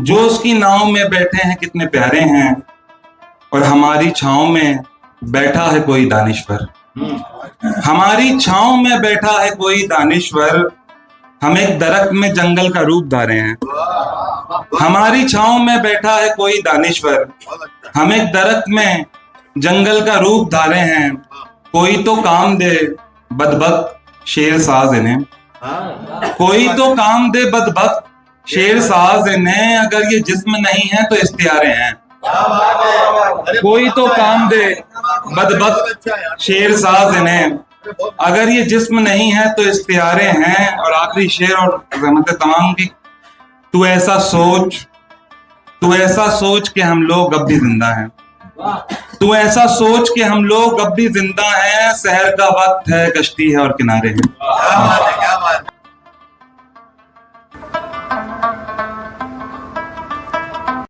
जो उसकी नाव में बैठे हैं कितने प्यारे हैं, और हमारी छांव में बैठा है कोई दानिश्वर। हमारी छांव में बैठा है कोई दानिश्वर, हम एक दरख्त में जंगल का रूप धारे हैं। हमारी छांव में बैठा है कोई दानिश्वर, हम एक दरख्त में जंगल का रूप धारे हैं। कोई तो काम दे बदबख्त शेर साज इन्हें, कोई तो काम दे बदबख्त शेर साज इन्हें, अगर ये जिस्म नहीं है तो इख्तियारे हैं। कोई तो काम दे बदबख्त शेर साज इन्हें, अगर ये जिस्म नहीं है तो इख्तियारे हैं। और आखिरी शेर और रहमत तमाम की, तू ऐसा सोच कि हम लोग अब भी जिंदा हैं। तू ऐसा सोच कि हम लोग अब भी जिंदा हैं, सहर का वक्त है, कश्ती है और किनारे हैं।